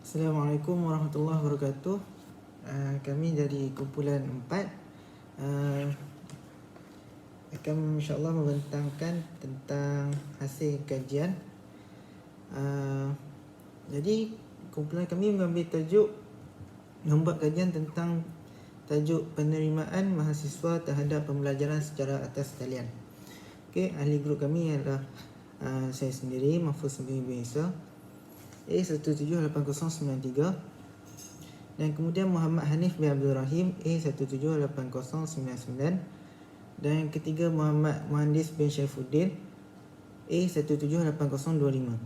Assalamualaikum warahmatullahi wabarakatuh. Kami dari kumpulan 4 akan insyaAllah membentangkan tentang hasil kajian. Jadi kumpulan kami mengambil tajuk membuat kajian tentang tajuk penerimaan mahasiswa terhadap pembelajaran secara atas talian. Okey, ahli grup kami adalah saya sendiri, Mahfuz bin Isa, A178093, dan kemudian Muhammad Hanif bin Abdul Rahim, A178099, dan yang ketiga Muhammad Muhandis bin Syaifuddin, A178025.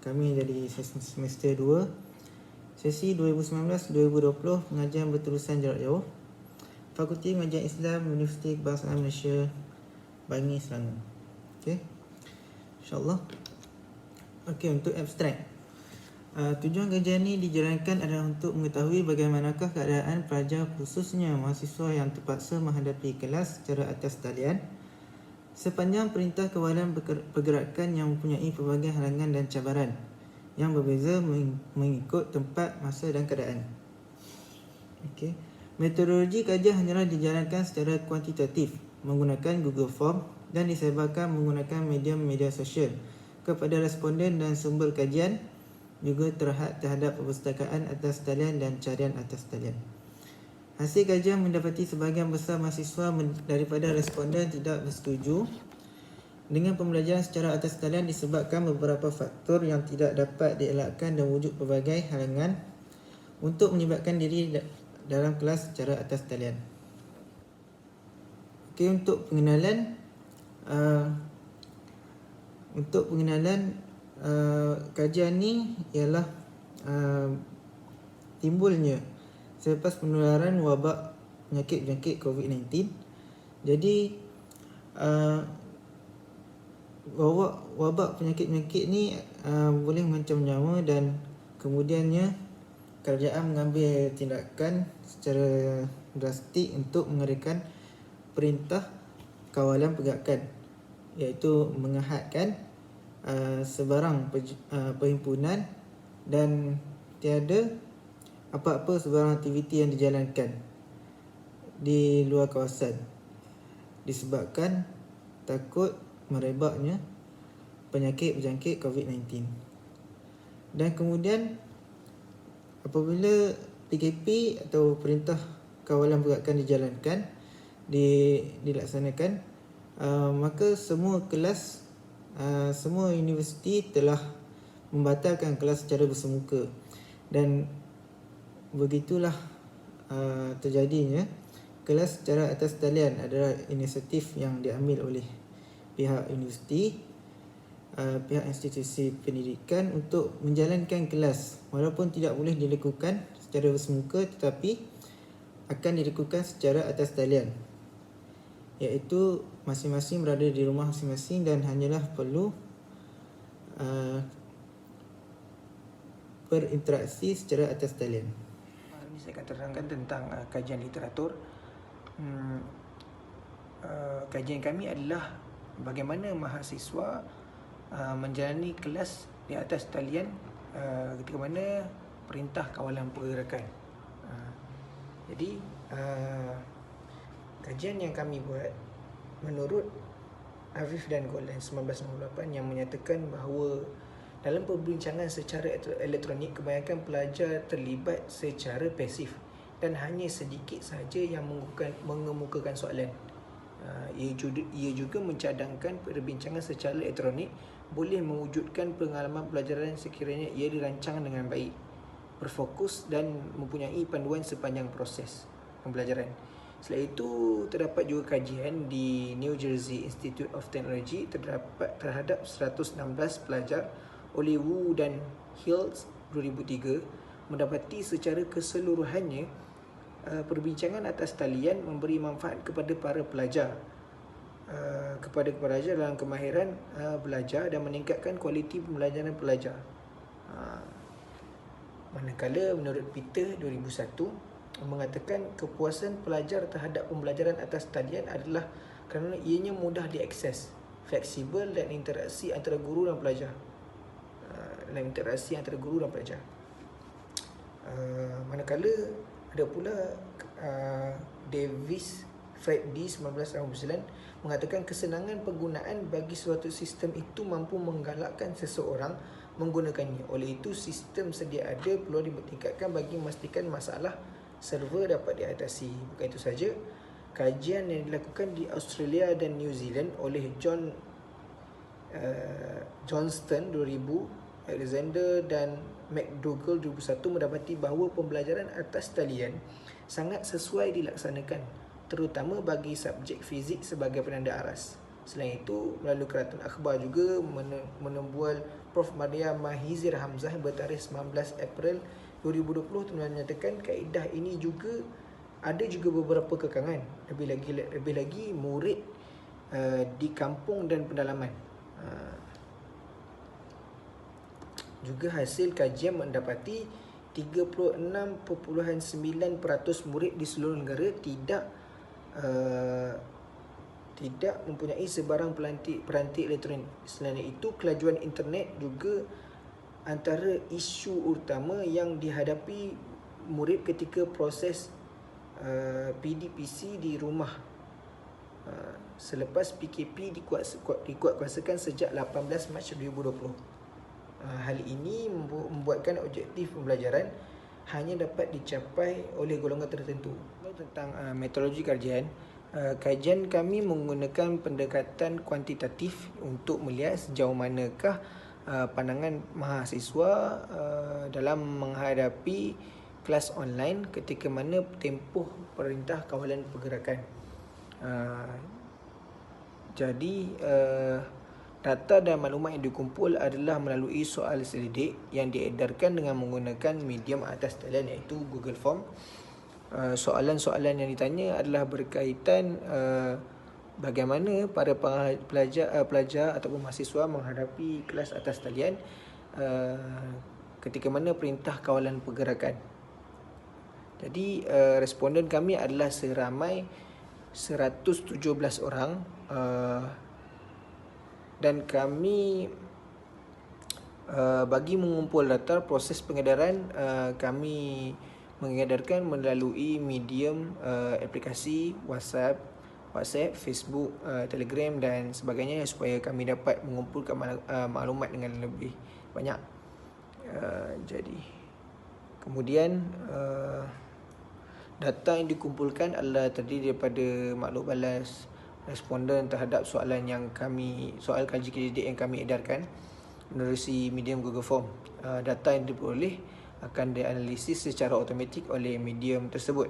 Kami dari semester 2, sesi 2019-2020, pengajian berterusan jarak jauh, Fakulti Pengajian Islam, Universiti Kebangsaan Malaysia, Bangi, Selangor. Okey, InsyaAllah. Okey, untuk abstrak, tujuan kajian ini dijalankan adalah untuk mengetahui bagaimanakah keadaan pelajar, khususnya mahasiswa yang terpaksa menghadapi kelas secara atas talian sepanjang Perintah Kawalan Pergerakan yang mempunyai pelbagai halangan dan cabaran yang berbeza mengikut tempat, masa dan keadaan. Okey, metodologi kajian hanyalah dijalankan secara kuantitatif menggunakan Google Form dan disebarkan menggunakan medium media sosial kepada responden, dan sumber kajian juga terhadap perpustakaan atas talian dan carian atas talian. Hasil kajian mendapati sebahagian besar mahasiswa daripada responden tidak bersetuju dengan pembelajaran secara atas talian disebabkan beberapa faktor yang tidak dapat dielakkan dan wujud pelbagai halangan untuk menyebabkan diri dalam kelas secara atas talian. Okey, untuk pengenalan kajian ni ialah timbulnya selepas penularan wabak penyakit COVID-19. Jadi wabak penyakit ni boleh mengancam nyawa, dan kemudiannya kerajaan mengambil tindakan secara drastik untuk mengadakan Perintah Kawalan Pergerakan, iaitu mengahadkan sebarang perhimpunan dan tiada apa-apa sebarang aktiviti yang dijalankan di luar kawasan disebabkan takut merebaknya penyakit berjangkit COVID-19. Dan kemudian apabila PKP atau Perintah Kawalan Pergerakan dilaksanakan, maka semua kelas, semua universiti telah membatalkan kelas secara bersemuka, dan begitulah terjadinya kelas secara atas talian adalah inisiatif yang diambil oleh pihak universiti, pihak institusi pendidikan untuk menjalankan kelas walaupun tidak boleh dilakukan secara bersemuka, tetapi akan dilakukan secara atas talian, iaitu masing-masing berada di rumah masing-masing dan hanyalah perlu berinteraksi secara atas talian. Ini saya akan terangkan tentang kajian literatur. Kajian kami adalah bagaimana mahasiswa menjalani kelas di atas talian ketika mana Perintah Kawalan Pergerakan. Jadi kajian yang kami buat menurut Arif dan Golan 1998 yang menyatakan bahawa dalam perbincangan secara elektronik kebanyakan pelajar terlibat secara pasif dan hanya sedikit sahaja yang mengemukakan soalan. Ia juga mencadangkan perbincangan secara elektronik boleh mewujudkan pengalaman pelajaran sekiranya ia dirancang dengan baik, berfokus dan mempunyai panduan sepanjang proses pembelajaran. Selain itu, terdapat juga kajian di New Jersey Institute of Technology terhadap 116 pelajar oleh Wu dan Hills 2003 mendapati secara keseluruhannya perbincangan atas talian memberi manfaat kepada para pelajar, dalam kemahiran belajar dan meningkatkan kualiti pembelajaran pelajar. Manakala menurut Peter 2001 mengatakan kepuasan pelajar terhadap pembelajaran atas talian adalah kerana ianya mudah diakses, fleksibel dan interaksi antara guru dan pelajar. Manakala ada pula Davis Fred D 1989 mengatakan kesenangan penggunaan bagi suatu sistem itu mampu menggalakkan seseorang menggunakannya. Oleh itu, sistem sedia ada perlu ditingkatkan bagi memastikan masalah server dapat diatasi. Bukan itu saja, kajian yang dilakukan di Australia dan New Zealand oleh Johnston 2000, Alexander dan McDougall 2001 mendapati bahawa pembelajaran atas talian sangat sesuai dilaksanakan, terutama bagi subjek fizik sebagai penanda aras. Selain itu, melalui keratan akhbar juga menembual Prof. Maria Mahizir Hamzah bertarikh 19 April 2020 menyatakan kaedah ini juga ada juga beberapa kekangan, lebih lagi murid di kampung dan pendalaman. Juga hasil kajian mendapati 36.9% murid di seluruh negara tidak mempunyai sebarang peranti elektronik. Selain itu, kelajuan internet juga antara isu utama yang dihadapi murid ketika proses PDPC di rumah selepas PKP dikuatkuasakan sejak 18 Mac 2020. Hal ini membuatkan objektif pembelajaran hanya dapat dicapai oleh golongan tertentu. Tentang metodologi kajian, kajian kami menggunakan pendekatan kuantitatif untuk melihat sejauh manakah pandangan mahasiswa dalam menghadapi kelas online ketika mana tempoh perintah kawalan pergerakan. Jadi data dan maklumat yang dikumpul adalah melalui soal selidik yang diedarkan dengan menggunakan medium atas talian iaitu Google Form. Soalan-soalan yang ditanya adalah berkaitan bagaimana para pelajar ataupun mahasiswa menghadapi kelas atas talian ketika mana perintah kawalan pergerakan. Jadi responden kami adalah seramai 117 orang dan kami bagi mengumpul data proses pengedaran kami mengedarkan melalui medium aplikasi WhatsApp, Facebook, Telegram dan sebagainya supaya kami dapat mengumpulkan maklumat dengan lebih banyak. Jadi kemudian data yang dikumpulkan adalah terdiri daripada maklum balas responden terhadap soal kaji kredit yang kami edarkan menerusi medium Google Form. Data yang diperoleh akan dianalisis secara automatik oleh medium tersebut.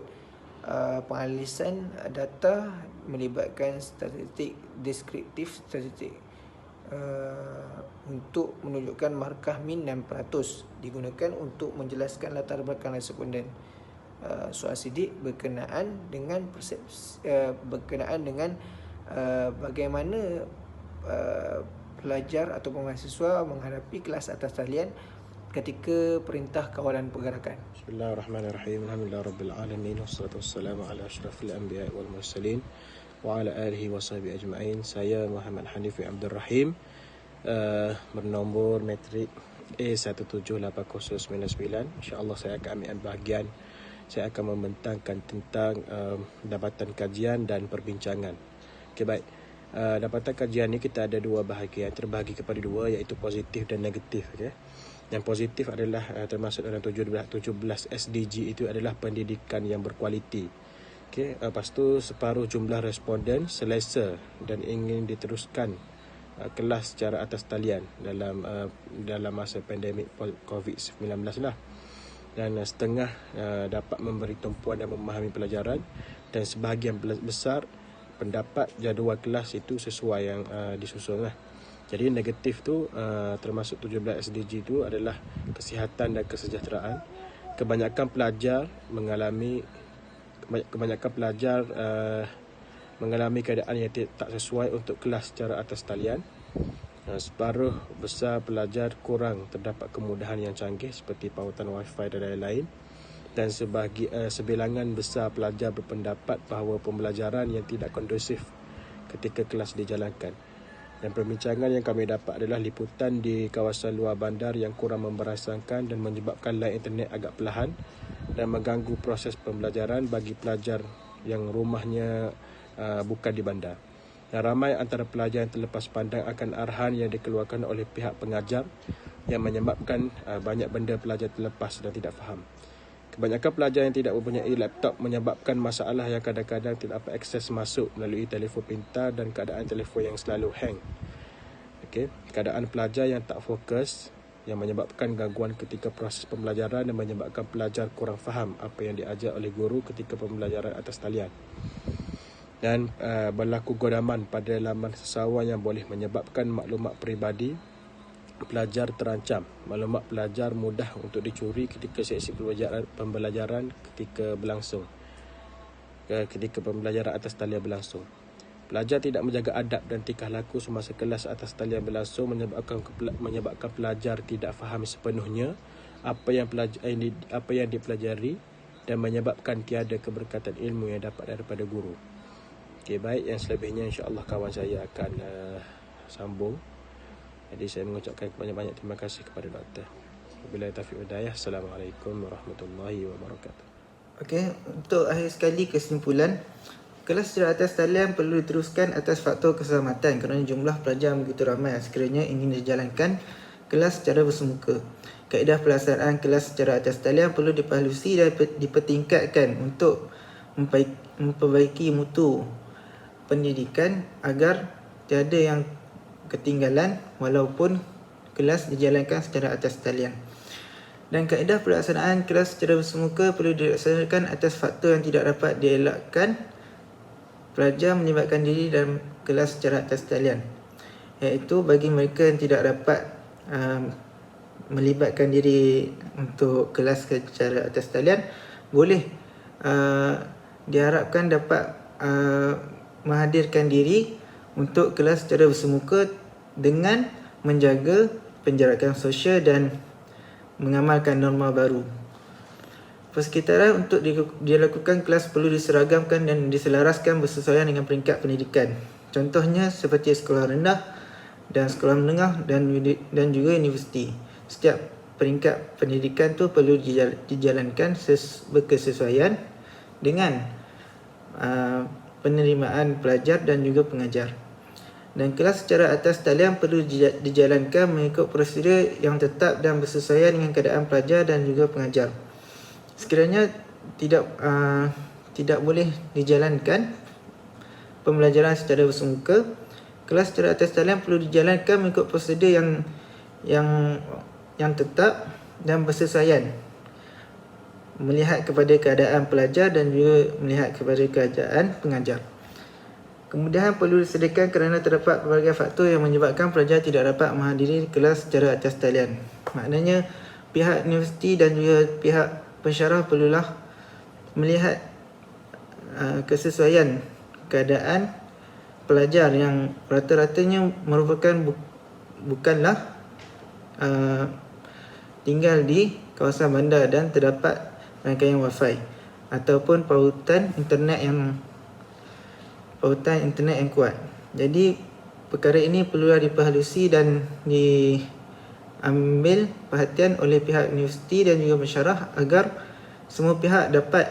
Penganalisan data melibatkan statistik deskriptif, statistik untuk menunjukkan markah min dan peratus digunakan untuk menjelaskan latar belakang responden. Soal sidik berkenaan dengan bagaimana pelajar atau mahasiswa menghadapi kelas atas talian ketika perintah kawalan pergerakan. Bismillahirrahmanirrahim. Alhamdulillahirabbil alamin wassalatu wassalamu ala asyrafil anbiya'i wal mursalin wa ala alihi washabihi ajma'in. Saya Muhammad Hanifi Abdul Rahim, bernombor matrik A178099. Insya-Allah saya akan ambil bahagian. Saya akan membentangkan tentang dapatan kajian dan perbincangan. Okey, baik. Dapatan kajian ni kita ada dua bahagian, terbahagi kepada dua iaitu positif dan negatif. Okey. Yang positif adalah termasuk dalam 17 SDG itu adalah pendidikan yang berkualiti. Okey, lepas tu separuh jumlah responden selesa dan ingin diteruskan kelas secara atas talian dalam masa pandemik COVID-19 lah. Dan setengah dapat memberi tumpuan dan memahami pelajaran, dan sebahagian besar pendapat jadual kelas itu sesuai yang disusun lah. Jadi negatif tu termasuk 17 SDG itu adalah kesihatan dan kesejahteraan. Kebanyakan pelajar mengalami keadaan yang tak sesuai untuk kelas secara atas talian. Separuh besar pelajar kurang terdapat kemudahan yang canggih seperti pautan wifi dan lain-lain. Dan sebilangan besar pelajar berpendapat bahawa pembelajaran yang tidak kondusif ketika kelas dijalankan. Dan perbincangan yang kami dapat adalah liputan di kawasan luar bandar yang kurang memberasakan dan menyebabkan line internet agak perlahan dan mengganggu proses pembelajaran bagi pelajar yang rumahnya bukan di bandar. Dan ramai antara pelajar yang terlepas pandang akan arahan yang dikeluarkan oleh pihak pengajar yang menyebabkan banyak benda pelajar terlepas dan tidak faham. Kebanyakan pelajar yang tidak mempunyai laptop menyebabkan masalah yang kadang-kadang tidak dapat akses masuk melalui telefon pintar dan keadaan telefon yang selalu hang. Okey, keadaan pelajar yang tak fokus yang menyebabkan gangguan ketika proses pembelajaran dan menyebabkan pelajar kurang faham apa yang diajar oleh guru ketika pembelajaran atas talian. Dan berlaku godaman pada laman sesawan yang boleh menyebabkan maklumat peribadi pelajar terancam. Maklumat pelajar mudah untuk dicuri ketika sesi pembelajaran ketika pembelajaran atas talian berlangsung. Pelajar tidak menjaga adab dan tingkah laku semasa kelas atas talian berlangsung menyebabkan pelajar tidak faham sepenuhnya apa yang dipelajari dan menyebabkan tiada keberkatan ilmu yang dapat daripada guru. Okey, baik, yang selebihnya insya-Allah kawan saya akan sambung. Jadi saya mengucapkan banyak-banyak terima kasih kepada doktor. Wabillahi taufiq wal hidayah. Assalamualaikum warahmatullahi wabarakatuh. Okey, untuk akhir sekali kesimpulan, kelas secara atas talian perlu diteruskan atas faktor keselamatan kerana jumlah pelajar begitu ramai sekiranya ingin dijalankan kelas secara bersemuka. Kaedah pelaksanaan kelas secara atas talian perlu diperhalusi dan dipertingkatkan untuk memperbaiki mutu pendidikan agar tiada yang ketinggalan walaupun kelas dijalankan secara atas talian. Dan kaedah pelaksanaan kelas secara bersemuka perlu dilaksanakan atas faktor yang tidak dapat dielakkan pelajar melibatkan diri dalam kelas secara atas talian, iaitu bagi mereka yang tidak dapat melibatkan diri untuk kelas secara atas talian boleh diharapkan dapat menghadirkan diri untuk kelas secara bersemuka dengan menjaga penjarakan sosial dan mengamalkan norma baru. Persekitaran untuk dilakukan kelas perlu diseragamkan dan diselaraskan bersesuaian dengan peringkat pendidikan. Contohnya seperti sekolah rendah dan sekolah menengah dan juga universiti. Setiap peringkat pendidikan tu perlu dijalankan berkesesuaian dengan penerimaan pelajar dan juga pengajar. Dan kelas secara atas talian perlu dijalankan mengikut prosedur yang tetap dan bersesuaian dengan keadaan pelajar dan juga pengajar. Sekiranya tidak boleh dijalankan pembelajaran secara bersemuka, kelas secara atas talian perlu dijalankan mengikut prosedur yang tetap dan bersesuaian melihat kepada keadaan pelajar dan juga melihat kepada keadaan pengajar. Kemudahan perlu disediakan kerana terdapat pelbagai faktor yang menyebabkan pelajar tidak dapat menghadiri kelas secara atas talian. Maknanya pihak universiti dan juga pihak pensyarah perlulah melihat kesesuaian keadaan pelajar yang rata-ratanya merupakan bukanlah tinggal di kawasan bandar dan terdapat rangkaian wifi ataupun pautan internet yang kuat. Jadi perkara ini perlulah diperhalusi dan diambil perhatian oleh pihak universiti dan juga pensyarah agar semua pihak dapat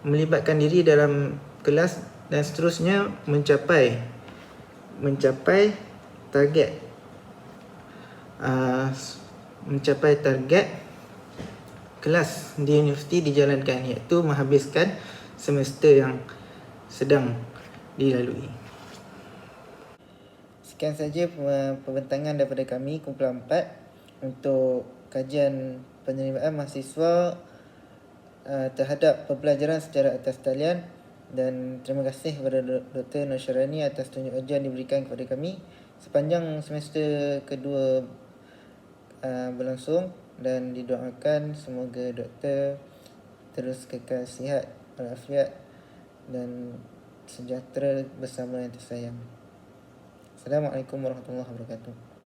melibatkan diri dalam kelas dan seterusnya mencapai target kelas di universiti dijalankan, iaitu menghabiskan semester yang sedang dilalui. Sekian saja pembentangan daripada kami kumpulan 4 untuk kajian penerimaan mahasiswa terhadap pembelajaran secara atas talian, dan terima kasih kepada Dr. Nosyarani atas tunjuk ajar yang diberikan kepada kami sepanjang semester kedua berlangsung, dan didoakan semoga doktor terus kekal sihat walafiat dan sejahtera bersama yang tersayang. Assalamualaikum warahmatullahi wabarakatuh.